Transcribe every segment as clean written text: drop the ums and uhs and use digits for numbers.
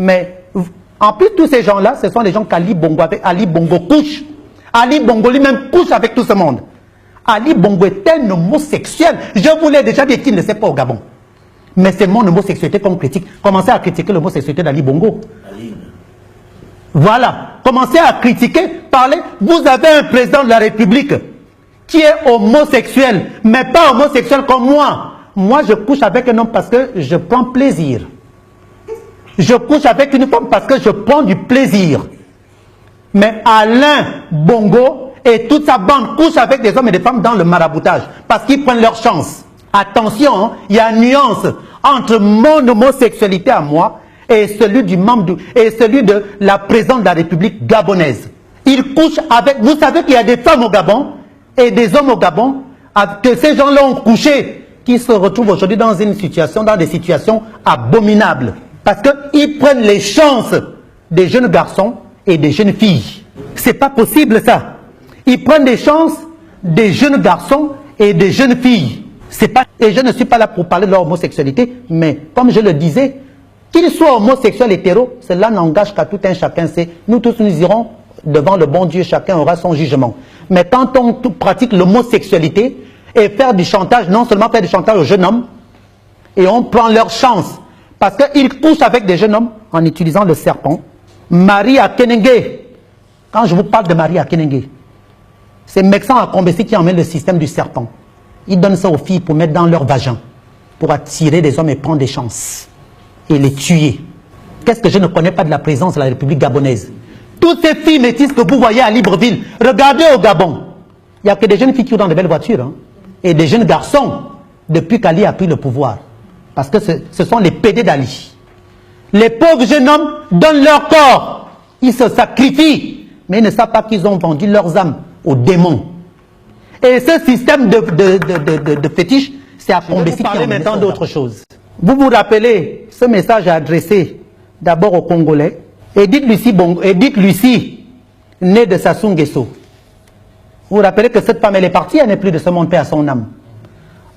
Mais en plus, tous ces gens-là, ce sont les gens qu'Ali Bongo, avec Ali Bongo couche. Ali Bongo lui-même couche avec tout ce monde. Ali Bongo est un homosexuel. Je vous l'ai déjà dit qu'il ne sait pas au Gabon. Mais c'est mon homosexualité qu'on critique. Commencez à critiquer l'homosexualité d'Ali Bongo. Voilà. Commencez à critiquer, parler. Vous avez un président de la République qui est homosexuel, mais pas homosexuel comme moi. Moi, je couche avec un homme parce que je prends plaisir. Je couche avec une femme parce que je prends du plaisir. Mais Alain Bongo et toute sa bande couchent avec des hommes et des femmes dans le maraboutage parce qu'ils prennent leur chance. Attention, hein, il y a une nuance entre mon homosexualité à moi et celui du membre et celui de la présidente de la République gabonaise. Ils couchent avec... Vous savez qu'il y a des femmes au Gabon et des hommes au Gabon que ces gens-là ont couché, qui se retrouvent aujourd'hui dans des situations abominables. Parce qu'ils prennent les chances des jeunes garçons et des jeunes filles. C'est pas possible ça. Ils prennent des chances des jeunes garçons et des jeunes filles. C'est pas... Et je ne suis pas là pour parler de leur homosexualité, mais comme je le disais, qu'ils soient homosexuels, hétéros, cela n'engage qu'à tout un chacun. Nous tous nous irons devant le bon Dieu, chacun aura son jugement. Mais quand on pratique l'homosexualité et faire du chantage, non seulement faire du chantage aux jeunes hommes, et on prend leur chance, parce qu'ils couchent avec des jeunes hommes en utilisant le serpent. Marie Akenenge, quand je vous parle de Marie Akenenge, c'est Mexan Akombesi qui emmène le système du serpent. Ils donnent ça aux filles pour mettre dans leur vagin, pour attirer des hommes et prendre des chances, et les tuer. Qu'est-ce que je ne connais pas de la présence de la République gabonaise? Toutes ces filles métisses que vous voyez à Libreville, regardez au Gabon. Il n'y a que des jeunes filles qui ont dans de belles voitures, hein, et des jeunes garçons, depuis qu'Ali a pris le pouvoir. Parce que ce sont les PD d'Ali. Les pauvres jeunes hommes donnent leur corps. Ils se sacrifient. Mais ils ne savent pas qu'ils ont vendu leurs âmes aux démons. Et ce système de fétiche, c'est à Combessi qui maintenant d'autre chose. Vous vous rappelez ce message adressé d'abord aux Congolais. Edith Lucie, née de Sassou Nguesso. Vous vous rappelez que cette femme, elle est partie, elle n'est plus de ce monde, paix à son âme.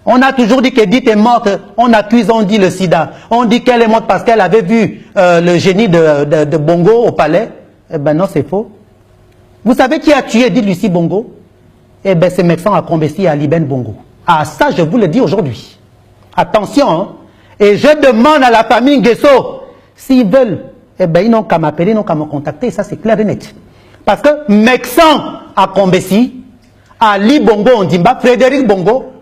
On a toujours dit qu'Edith est morte, on accuse, on dit le sida. On dit qu'elle est morte parce qu'elle avait vu le génie de Bongo au palais. Eh bien non, c'est faux. Vous savez qui a tué Edith Lucie Bongo? Eh bien c'est Mexan Akombesi et Ali Ben Bongo. Ah ça, je vous le dis aujourd'hui. Attention, hein. Et je demande à la famille Nguesso, s'ils veulent, eh bien ils n'ont qu'à m'appeler, ils n'ont qu'à me contacter, ça c'est clair et net. Parce que Mexan Akombesi, Ali Bongo Ondimba, Frédéric Bongo,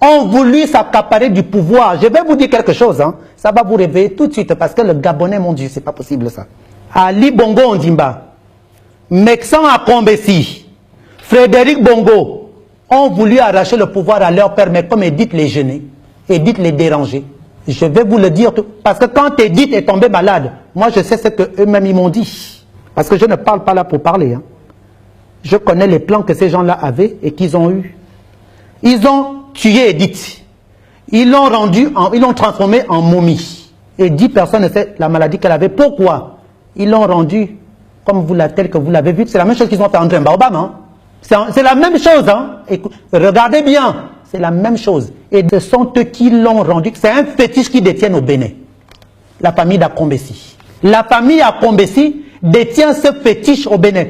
ont voulu s'accaparer du pouvoir. Je vais vous dire quelque chose, hein. Ça va vous réveiller tout de suite, parce que le Gabonais, mon Dieu, c'est pas possible ça. Ali Bongo Ondimba, Mexan Akombesi, Frédéric Bongo ont voulu arracher le pouvoir à leur père, mais comme Edith les gêner, Edith les déranger. Je vais vous le dire, parce que quand Edith est tombée malade, moi je sais ce qu'eux-mêmes ils m'ont dit. Parce que je ne parle pas là pour parler, hein. Je connais les plans que ces gens-là avaient et qu'ils ont eus. Ils ont tué Edith. Ils l'ont transformée en momie. Et 10 personnes ne savent la maladie qu'elle avait. Pourquoi? Ils l'ont rendue comme tel que vous l'avez vu. C'est la même chose qu'ils ont fait André Mbaobam. Hein? C'est la même chose. Hein? Regardez bien. C'est la même chose. Et ce sont eux qui l'ont rendue. C'est un fétiche qui détiennent au Bénin. La famille d'Akombesi. La famille Akombesi détient ce fétiche au Bénin.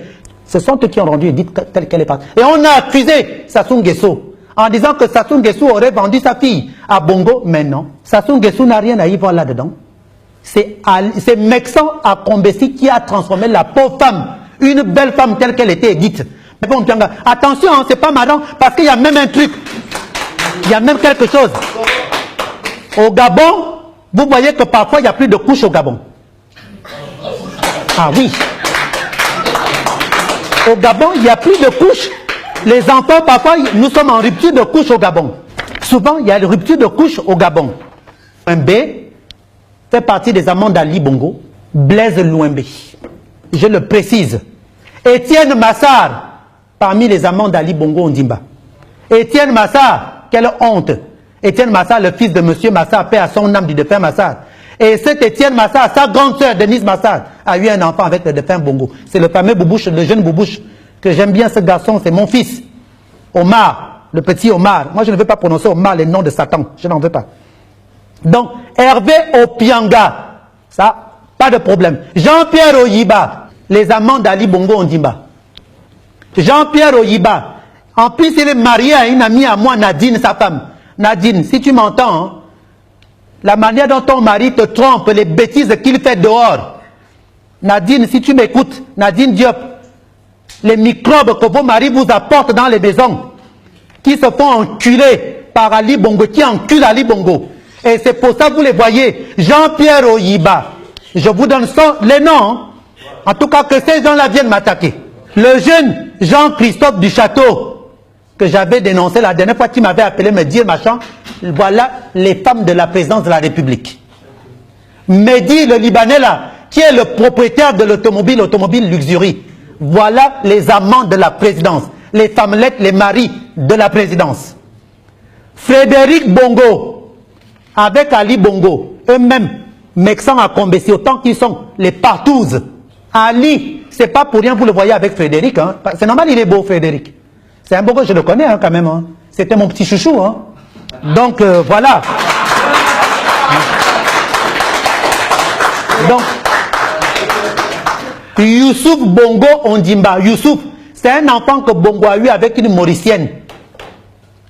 Ce sont eux qui ont rendu Edith telle qu'elle est partie. Et on a accusé Sassou Nguesso en disant que Sassou Nguesso aurait vendu sa fille à Bongo. Mais non, Sassou Nguesso n'a rien à y voir là-dedans. C'est Mexan Akombesi qui a transformé la pauvre femme, une belle femme telle qu'elle était Edith. Attention, hein, c'est pas marrant, parce qu'il y a même un truc. Il y a même quelque chose. Au Gabon, vous voyez que parfois il n'y a plus de couches au Gabon. Ah oui. Au Gabon, il n'y a plus de couches. Les enfants, parfois, nous sommes en rupture de couche au Gabon. Souvent, il y a une rupture de couche au Gabon. Louembe fait partie des amants d'Ali Bongo. Blaise Louembe. Je le précise. Étienne Massar, parmi les amants d'Ali Bongo Ondimba. Étienne Massar, quelle honte. Étienne Massar, le fils de monsieur Massar, paix à son âme du défunt Massar. Et cet Étienne Massar, sa grande sœur Denise Massar, a eu un enfant avec le défunt Bongo. C'est le fameux Boubouche, le jeune Boubouche, que j'aime bien ce garçon, c'est mon fils. Omar, le petit Omar. Moi, je ne veux pas prononcer Omar, les noms de Satan. Je n'en veux pas. Donc, Hervé Opianga, ça, Pas de problème. Jean-Pierre Oyiba, les amants d'Ali Bongo Ondimba. Jean-Pierre Oyiba, en plus il est marié à une amie à moi, Nadine, sa femme. Nadine, si tu m'entends, hein, la manière dont ton mari te trompe, les bêtises qu'il fait dehors. Nadine, si tu m'écoutes, Nadine Diop, les microbes que vos maris vous apportent dans les maisons, qui se font enculer par Ali Bongo, qui encule Ali Bongo. Et c'est pour ça que vous les voyez. Jean-Pierre Oyiba, je vous donne les noms. Hein. En tout cas, que ces gens-là viennent m'attaquer. Le jeune Jean-Christophe du Château, que j'avais dénoncé la dernière fois, qui m'avait appelé me dire, machin, voilà les femmes de la présidence de la République. Mehdi, le Libanais là, qui est le propriétaire de l'automobile Luxury. Voilà les amants de la présidence. Les femmelettes, les maris de la présidence. Frédéric Bongo, avec Ali Bongo, eux-mêmes, Mexan à Combessi, autant qu'ils sont les partouzes. Ali, c'est pas pour rien, vous le voyez avec Frédéric. Hein. C'est normal, il est beau, Frédéric. C'est un beau, je le connais hein, quand même. Hein. C'était mon petit chouchou. Hein. Donc, voilà. Donc, Youssouf Bongo Ondimba. Youssouf, c'est un enfant que Bongo a eu avec une Mauricienne.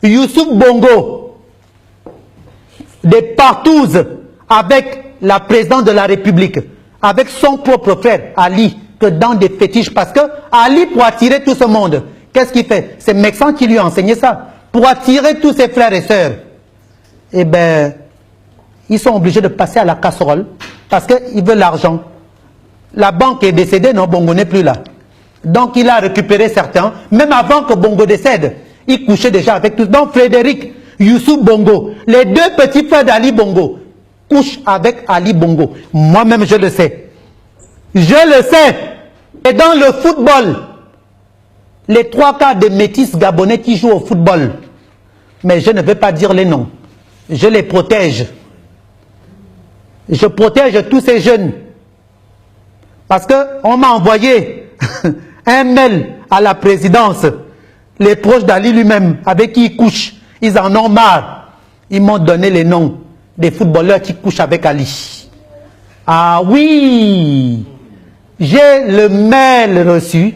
Youssouf Bongo, des partouzes avec la présidente de la République, avec son propre frère, Ali, que dans des fétiches. Parce que Ali, pour attirer tout ce monde, qu'est-ce qu'il fait? C'est Mexan qui lui a enseigné ça. Pour attirer tous ses frères et sœurs. Eh bien, ils sont obligés de passer à la casserole parce qu'ils veulent l'argent. La banque est décédée, non, Bongo n'est plus là. Donc il a récupéré certains, même avant que Bongo décède. Il couchait déjà avec tous. Donc Frédéric, Youssouf Bongo, les deux petits frères d'Ali Bongo, couchent avec Ali Bongo. Moi-même, je le sais. Je le sais. Et dans le football, les trois quarts des métis gabonais qui jouent au football, mais je ne vais pas dire les noms. Je les protège. Je protège tous ces jeunes. Parce qu'on m'a envoyé un mail à la présidence. Les proches d'Ali lui-même, avec qui il couche, ils en ont marre. Ils m'ont donné les noms des footballeurs qui couchent avec Ali. Ah oui, j'ai le mail reçu.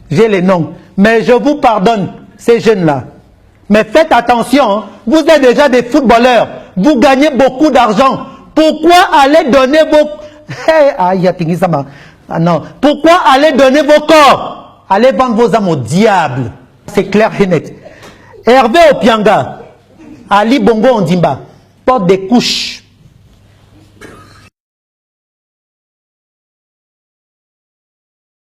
J'ai les noms. Mais je vous pardonne, ces jeunes-là. Mais faites attention, hein. Vous êtes déjà des footballeurs. Vous gagnez beaucoup d'argent. Pourquoi aller donner vos... Ah non. Pourquoi aller donner vos corps? Allez vendre vos âmes au diable. C'est clair et net. Hervé Opianga, Ali Bongo Ondimba, porte des couches